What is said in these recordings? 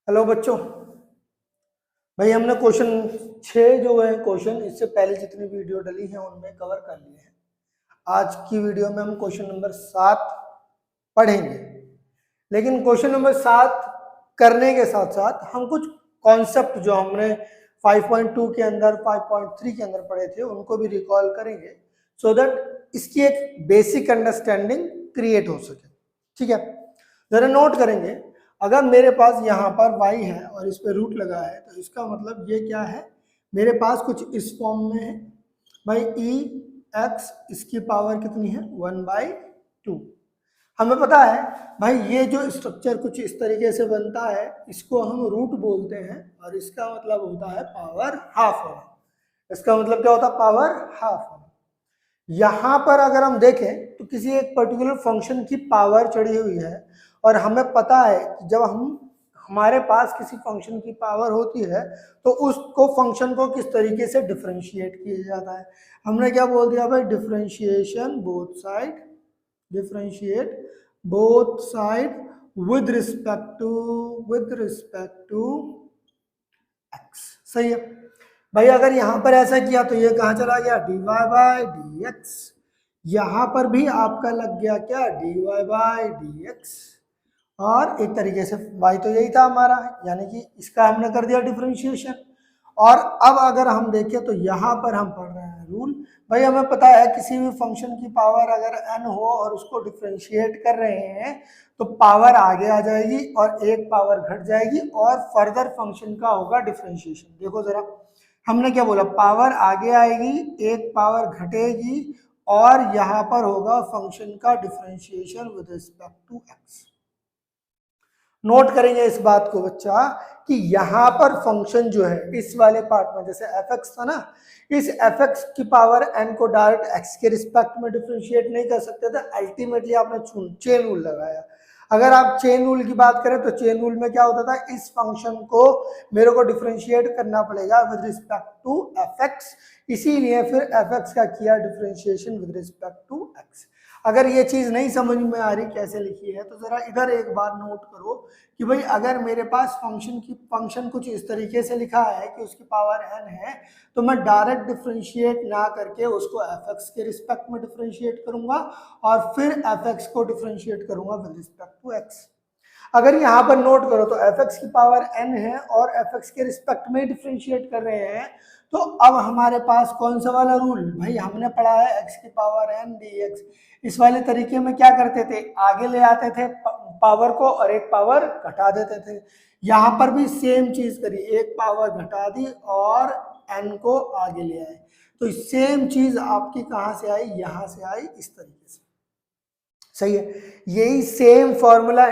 Hello बच्चों। भाई हमने क्वेश्चन 6 जो है क्वेश्चन इससे पहले जितनी वीडियो डली है उनमें कवर कर लिए हैं। आज की वीडियो में हम क्वेश्चन नंबर 7 पढ़ेंगे, लेकिन क्वेश्चन नंबर 7 करने के साथ साथ हम कुछ कॉन्सेप्ट जो हमने 5.2 के अंदर 5.3 के अंदर पढ़े थे उनको भी रिकॉल करेंगे, सो दैट इसकी एक बेसिक अंडरस्टैंडिंग क्रिएट हो सके। ठीक है, जरा नोट करेंगे। अगर मेरे पास यहाँ पर y है और इस पे रूट लगा है तो इसका मतलब ये क्या है, मेरे पास कुछ इस फॉर्म में है भाई e x इसकी पावर कितनी है 1/2। हमें पता है भाई ये जो स्ट्रक्चर कुछ इस तरीके से बनता है इसको हम रूट बोलते हैं और इसका मतलब होता है पावर हाफ होना। इसका मतलब क्या होता है, पावर हाफ होना। यहाँ पर अगर हम देखें तो किसी एक पर्टिकुलर फंक्शन की पावर चढ़ी हुई है और हमें पता है कि जब हमारे पास किसी फंक्शन की पावर होती है तो उसको फंक्शन को किस तरीके से डिफरेंशिएट किया जाता है। हमने क्या बोल दिया भाई, differentiation both side with respect to X. सही है भाई। अगर यहाँ पर ऐसा किया तो ये कहाँ चला गया, dy/dx। यहाँ पर भी आपका लग गया क्या, dy/dx। और एक तरीके से y तो यही था हमारा, यानी कि इसका हमने कर दिया डिफरेंशिएशन। और अब अगर हम देखें तो यहाँ पर हम पढ़ रहे हैं रूल। भाई हमें पता है किसी भी फंक्शन की पावर अगर n हो और उसको डिफरेंशिएट कर रहे हैं तो पावर आगे आ जाएगी और एक पावर घट जाएगी और फर्दर फंक्शन का होगा डिफरेंशिएशन। देखो जरा, हमने क्या बोला, पावर आगे आएगी, एक पावर घटेगी और यहाँ पर होगा फंक्शन का differentiation with respect to X. Note करेंगे इस बात को बच्चा कि यहाँ पर फंक्शन जो है इस वाले पार्ट में, जैसे fx था ना, इस fx की पावर n को डायरेक्ट x के रिस्पेक्ट में डिफरेंशिएट नहीं कर सकते थे। अल्टीमेटली आपने चेन रूल लगाया। अगर आप चेन रूल की बात करें तो चेन रूल में क्या होता था, इस फंक्शन को मेरे को डिफरेंशिएट करना पड़ेगा विद रिस्पेक्ट टू fx, इसीलिए फिर fx का किया differentiation with respect to x। अगर ये चीज नहीं समझ में आ रही कैसे लिखी है तो जरा इधर एक बार नोट करो कि भाई अगर मेरे पास फंक्शन कुछ इस तरीके से लिखा है कि उसकी पावर n है तो मैं डायरेक्ट डिफरेंशिएट ना करके उसको fx के रिस्पेक्ट में डिफरेंशिएट करूंगा और फिर fx को डिफरेंशिएट करूंगा विद रिस्पेक्ट टू x। अगर यहाँ पर नोट करो तो fx की पावर n है और fx के रिस्पेक्ट में डिफरेंशिएट कर रहे हैं, तो अब हमारे पास कौन सा वाला रूल, भाई हमने पढ़ा है x की पावर n dx। इस वाले तरीके में क्या करते थे, आगे ले आते थे पावर को और एक पावर घटा देते थे। यहाँ पर भी सेम चीज करी, एक पावर घटा दी और n को आगे ले आए, तो सेम चीज आपकी कहाँ से आई, यहाँ से आई, इस तरीके से। सही है, यही सेम फॉर्मूला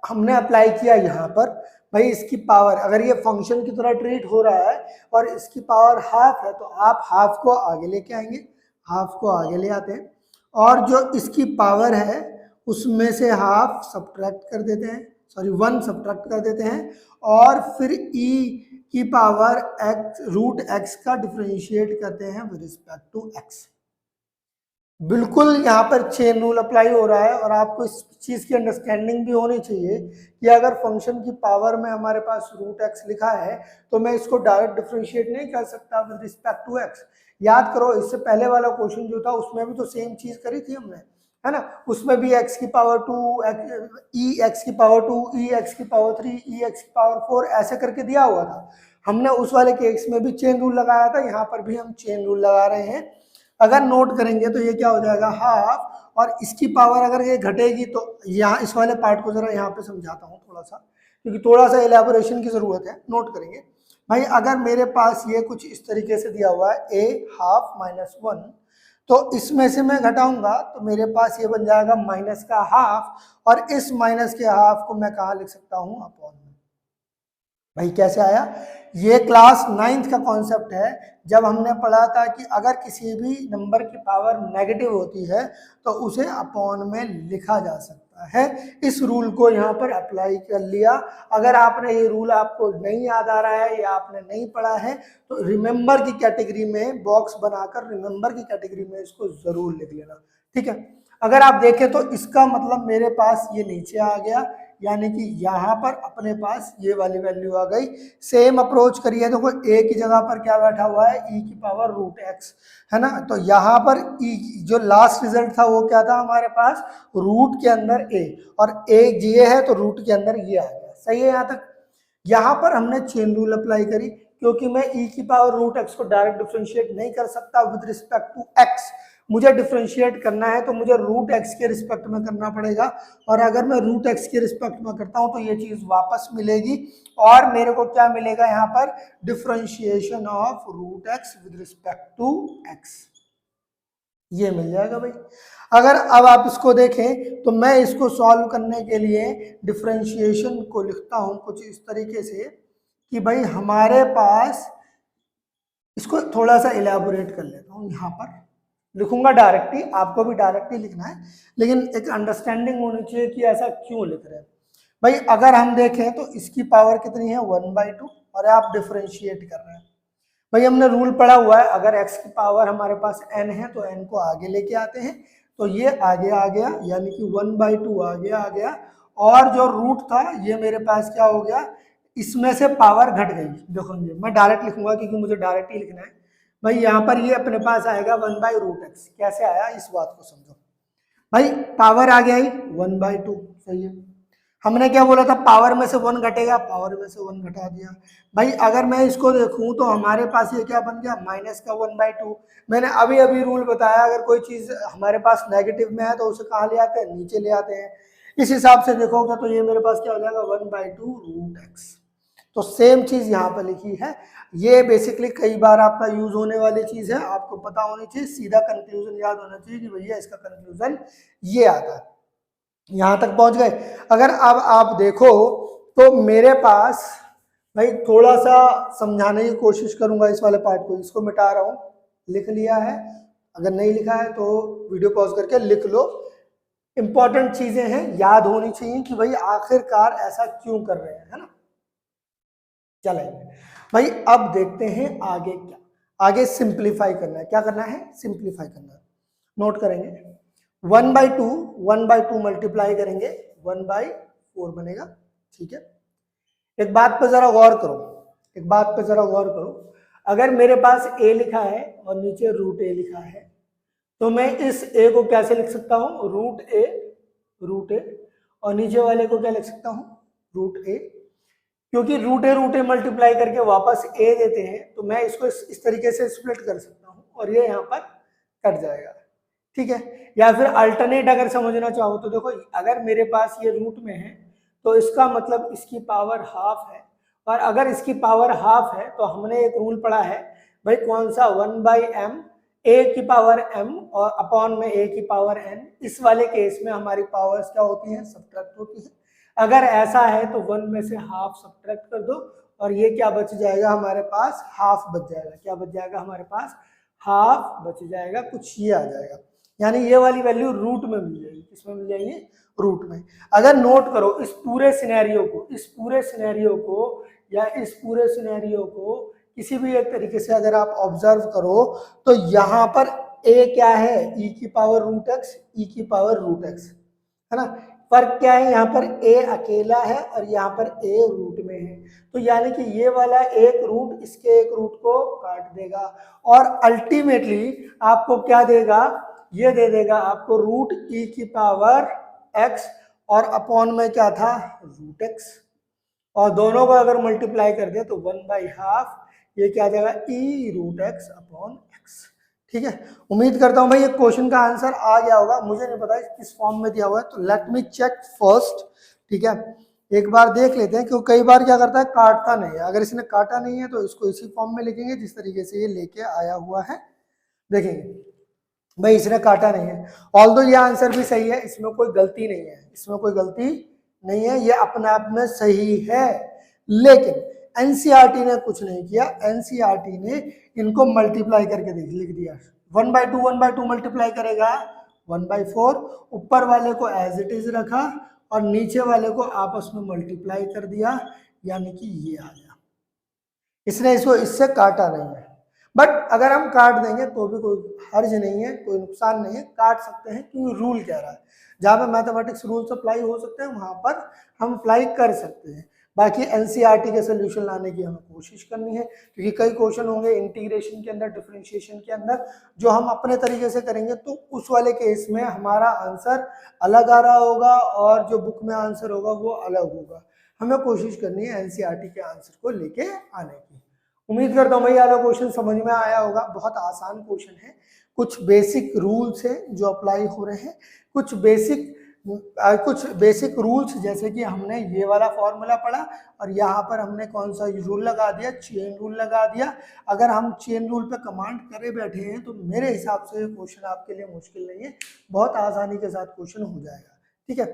हमने अप्लाई किया यहाँ पर। भाई इसकी पावर, अगर ये फंक्शन की तरह ट्रीट हो रहा है और इसकी पावर हाफ है तो आप हाफ को आगे लेके आएंगे, हाफ को आगे ले आते हैं और जो इसकी पावर है उसमें से हाफ सब्ट्रैक्ट कर देते हैं, सॉरी 1 सब्ट्रैक्ट कर देते हैं और फिर e की पावर x का डिफरेंशिएट करते हैं विद रिस्पेक्ट टू x। बिल्कुल यहाँ पर चेन रूल अप्लाई हो रहा है और आपको इस चीज की अंडरस्टैंडिंग भी होनी चाहिए कि अगर फंक्शन की पावर में हमारे पास √x लिखा है तो मैं इसको डायरेक्ट डिफरेंशिएट नहीं कर सकता विद रिस्पेक्ट टू x। याद करो इससे पहले वाला क्वेश्चन जो था उसमें भी तो सेम चीज करी थी हमने, है ना। उसमें भी x की पावर 2, x की पावर 2, x की पावर 3, x की पावर 4 ऐसे करके दिया हुआ था। हमने उस वाले केस में भी चेन रूल लगाया था, यहाँ पर भी हम चेन रूल लगा रहे हैं। अगर नोट करेंगे तो ये क्या हो जाएगा, हाफ, और इसकी पावर अगर ये घटेगी तो यहाँ इस वाले पार्ट को जरा यहाँ पे समझाता हूँ थोड़ा सा, क्योंकि थोड़ा सा एलैबोरेशन की जरूरत है। नोट करेंगे भाई, अगर मेरे पास ये कुछ इस तरीके से दिया हुआ है a ½ - 1, तो इसमें से मैं घटाऊंगा तो मेरे पास ये बन जाएगा माइनस का हाफ और इस माइनस के हाफ को मैं कहाँ लिख सकता हूँ, अपॉन में। भाई कैसे आया, ये क्लास 9th का कॉन्सेप्ट है जब हमने पढ़ा था कि अगर किसी भी नंबर की पावर नेगेटिव होती है तो उसे अपॉन में लिखा जा सकता है। इस रूल को यहाँ पर अप्लाई कर लिया। अगर आपने ये रूल आपको नहीं याद आ रहा है या आपने नहीं पढ़ा है तो रिमेंबर की कैटेगरी में बॉक्स बनाकर रिमेंबर की कैटेगरी में इसको जरूर लिख लेना, ठीक है। अगर आप देखें तो इसका मतलब मेरे पास ये नीचे आ गया, यानी कि यहाँ पर अपने पास ये वाली वैल्यू आ गई। सेम अप्रोच करिए, देखो ए की जगह पर क्या बैठा हुआ है, ई की पावर रूट एक्स, है ना। तो यहाँ पर ई जो लास्ट रिजल्ट था वो क्या था हमारे पास, रूट के अंदर ए, और ए ये है तो रूट के अंदर ये आ गया। सही है यहाँ तक। यहाँ पर हमने चेन रूल अप्लाई करी, क्योंकि मैं ई की पावर रूट एक्स को डायरेक्ट डिफरेंशिएट नहीं कर सकता विद रिस्पेक्ट टू एक्स, मुझे डिफरेंशिएट करना है तो मुझे रूट एक्स के रिस्पेक्ट में करना पड़ेगा, और अगर मैं रूट एक्स के रिस्पेक्ट में करता हूं तो ये चीज वापस मिलेगी, और मेरे को क्या मिलेगा यहाँ पर, differentiation of root X with respect to X, ये मिल जाएगा भाई। अगर अब आप इसको देखें तो मैं इसको सॉल्व करने के लिए डिफरेंशिएशन को लिखता हूं कुछ इस तरीके से कि भाई हमारे पास, इसको थोड़ा सा इलेबोरेट कर लेता हूं, यहाँ पर लिखूंगा डायरेक्टली, आपको भी डायरेक्टली लिखना है, लेकिन एक अंडरस्टैंडिंग होनी चाहिए कि ऐसा क्यों लिख रहे हैं भाई। अगर हम देखें तो इसकी पावर कितनी है, 1/2, और आप डिफरेंशिएट कर रहे हैं भाई। हमने रूल पढ़ा हुआ है, अगर x की पावर हमारे पास n है तो n को आगे लेके आते हैं, तो ये आगे आ गया, यानी कि 1/2 आगे आ गया, और जो रूट था ये मेरे पास क्या हो गया, इसमें से पावर घट गई। देखो मैं डायरेक्ट लिखूंगा क्योंकि मुझे डायरेक्ट ही लिखना है भाई। यहाँ पर ये अपने पास आएगा 1/√x, कैसे आया इस बात को समझो भाई। पावर आ गया ही 1/2, सही है। हमने क्या बोला था, पावर में से 1 घटेगा, पावर में से 1 घटा दिया भाई। अगर मैं इसको देखूं तो हमारे पास ये क्या बन गया, माइनस का 1/2। मैंने अभी अभी रूल बताया, अगर कोई चीज हमारे पास नेगेटिव में है तो उसे कहाँ ले आते हैं, नीचे ले आते हैं। इस हिसाब से देखोगे तो ये मेरे पास क्या हो जाएगा, 1/2√x। तो सेम चीज यहाँ पर लिखी है। ये बेसिकली कई बार आपका यूज होने वाली चीज है, आपको पता होनी चाहिए, सीधा कंक्लूजन याद होना चाहिए कि भैया इसका कंक्लूजन ये आता है। यहां तक पहुंच गए। अगर अब आप देखो तो मेरे पास भाई, थोड़ा सा समझाने की कोशिश करूंगा इस वाले पार्ट को, इसको मिटा रहा हूं, लिख लिया है, अगर नहीं लिखा है तो वीडियो पॉज करके लिख लो। इंपॉर्टेंट चीजें हैं, याद होनी चाहिए कि भाई आखिरकार ऐसा क्यों कर रहे हैं, है ना। चलेंगे भाई, अब देखते हैं आगे क्या, आगे सिंप्लीफाई करना है। क्या करना है, सिंप्लीफाई करना है। नोट करेंगे 1/2 मल्टीप्लाई करेंगे 1/4 बनेगा, ठीक है। एक बात पे जरा गौर करो, एक बात पे जरा गौर करो, अगर मेरे पास a लिखा है और नीचे √a लिखा है तो मैं इस a को कैसे लिख सकता हूं, √a, और नीचे वाले को क्या लिख सकता हूं, √a, क्योंकि √a मल्टीप्लाई करके वापस a देते हैं, तो मैं इसको इस तरीके से स्प्लिट कर सकता हूं और ये यहाँ पर कट जाएगा, ठीक है। या फिर अल्टरनेट अगर समझना चाहो तो देखो, अगर मेरे पास ये रूट में है तो इसका मतलब इसकी पावर हाफ है, और अगर इसकी पावर हाफ है तो हमने एक रूल पढ़ा है भाई, कौन सा, 1/m, a की पावर m और अपॉन में a की पावर n। इस वाले केस में हमारी पावर्स क्या होती हैं, सब्ट्रैक्ट होती है। अगर ऐसा है तो 1 में से हाफ सब्ट्रैक्ट कर दो और ये क्या बच जाएगा हमारे पास, हाफ बच जाएगा। क्या बच जाएगा हमारे पास, हाफ बच जाएगा, कुछ ये आ जाएगा, यानी ये वाली वैल्यू रूट में मिल जाएगी। किसमें मिल जाएगी, रूट में। अगर नोट करो इस पूरे सिनेरियो को, इस पूरे सिनेरियो को या इस पूरे सिनेरियो को किसी भी एक तरीके से अगर आप ऑब्जर्व करो तो यहाँ पर a क्या है, e की पावर √x, e की पावर √x, है ना। फर्क क्या है, यहाँ पर a अकेला है और यहाँ पर a रूट में है, तो यानी कि ये वाला एक रूट इसके एक रूट को काट देगा और अल्टीमेटली आपको क्या देगा, ये दे देगा आपको √e की पावर x और अपॉन में क्या था, √x, और दोनों को अगर मल्टीप्लाई कर दे तो 1/2, ये क्या आ जाएगा, e√x अपॉन x, ठीक है। उम्मीद करता हूं भाई ये क्वेश्चन का आंसर आ गया होगा, मुझे नहीं पता किस फॉर्म में दिया हुआ है, तो लेट मी चेक फर्स्ट, ठीक है। एक बार देख लेते हैं, क्योंकि कई बार क्या करता है, काटता नहीं है। अगर इसने काटा नहीं है तो इसको इसी फॉर्म में लिखेंगे जिस तरीके से ये लेके आया हुआ है। देखेंगे भाई इसने काटा नहीं है, ऑल्दो ये आंसर भी सही है, इसमें कोई गलती नहीं है, इसमें कोई गलती नहीं है, ये अपने आप में सही है। लेकिन एनसीईआरटी ने कुछ नहीं किया, एनसीईआरटी ने इनको मल्टीप्लाई करके लिख दिया। 1/2 मल्टीप्लाई करेगा 1/4, ऊपर वाले को एज इट इज रखा और नीचे वाले को आपस में मल्टीप्लाई कर दिया, यानी कि ये आ गया। इसने इसको इससे काटा नहीं है बट अगर हम काट देंगे तो भी कोई हर्ज नहीं है, कोई नुकसान नहीं है, काट सकते हैं क्योंकि रूल कह रहा है। जहाँ पर मैथमेटिक्स रूल्स अप्लाई हो सकते हैं वहां पर हम अप्लाई कर सकते हैं। बाकी एनसीईआरटी के सोल्यूशन लाने की हमें कोशिश करनी है, क्योंकि कई क्वेश्चन होंगे इंटीग्रेशन के अंदर, डिफरेंशिएशन के अंदर, जो हम अपने तरीके से करेंगे तो उस वाले केस में हमारा आंसर अलग आ रहा होगा और जो बुक में आंसर होगा वो अलग होगा। हमें कोशिश करनी है एनसीईआरटी के आंसर को लेके आने की। उम्मीद करता हूँ भाई वाला क्वेश्चन समझ में आया होगा। बहुत आसान क्वेश्चन है, कुछ बेसिक रूल्स है जो अप्लाई हो रहे हैं, कुछ बेसिक रूल्स, जैसे कि हमने ये वाला फॉर्मूला पढ़ा और यहाँ पर हमने कौन सा रूल लगा दिया, चेन रूल लगा दिया। अगर हम चेन रूल पे कमांड करे बैठे हैं तो मेरे हिसाब से क्वेश्चन आपके लिए मुश्किल नहीं है, बहुत आसानी के साथ क्वेश्चन हो जाएगा। ठीक है,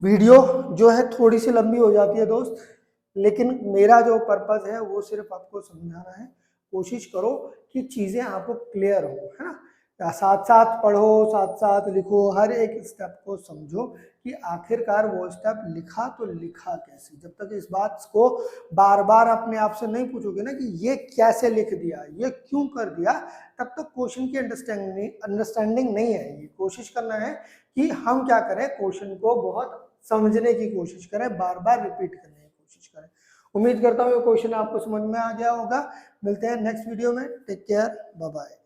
वीडियो जो है थोड़ी सी लंबी हो जाती है दोस्त, लेकिन मेरा जो पर्पस है वो सिर्फ आपको समझाना है। कोशिश करो कि चीज़ें आपको क्लियर हो, है ना। साथ साथ पढ़ो, साथ साथ लिखो, हर एक स्टेप को समझो कि आखिरकार वो स्टेप लिखा तो लिखा कैसे। जब तक इस बात को बार बार अपने आप से नहीं पूछोगे ना कि ये कैसे लिख दिया, ये क्यों कर दिया, तब तक क्वेश्चन की अंडरस्टैंडिंग नहीं आएगी। कोशिश करना है कि हम क्या करें, क्वेश्चन को बहुत समझने की कोशिश करें, बार बार रिपीट करने की कोशिश करें। उम्मीद करता हूँ ये क्वेश्चन आपको समझ में आ गया होगा। मिलते हैं नेक्स्ट वीडियो में, टेक केयर, बाय बाय।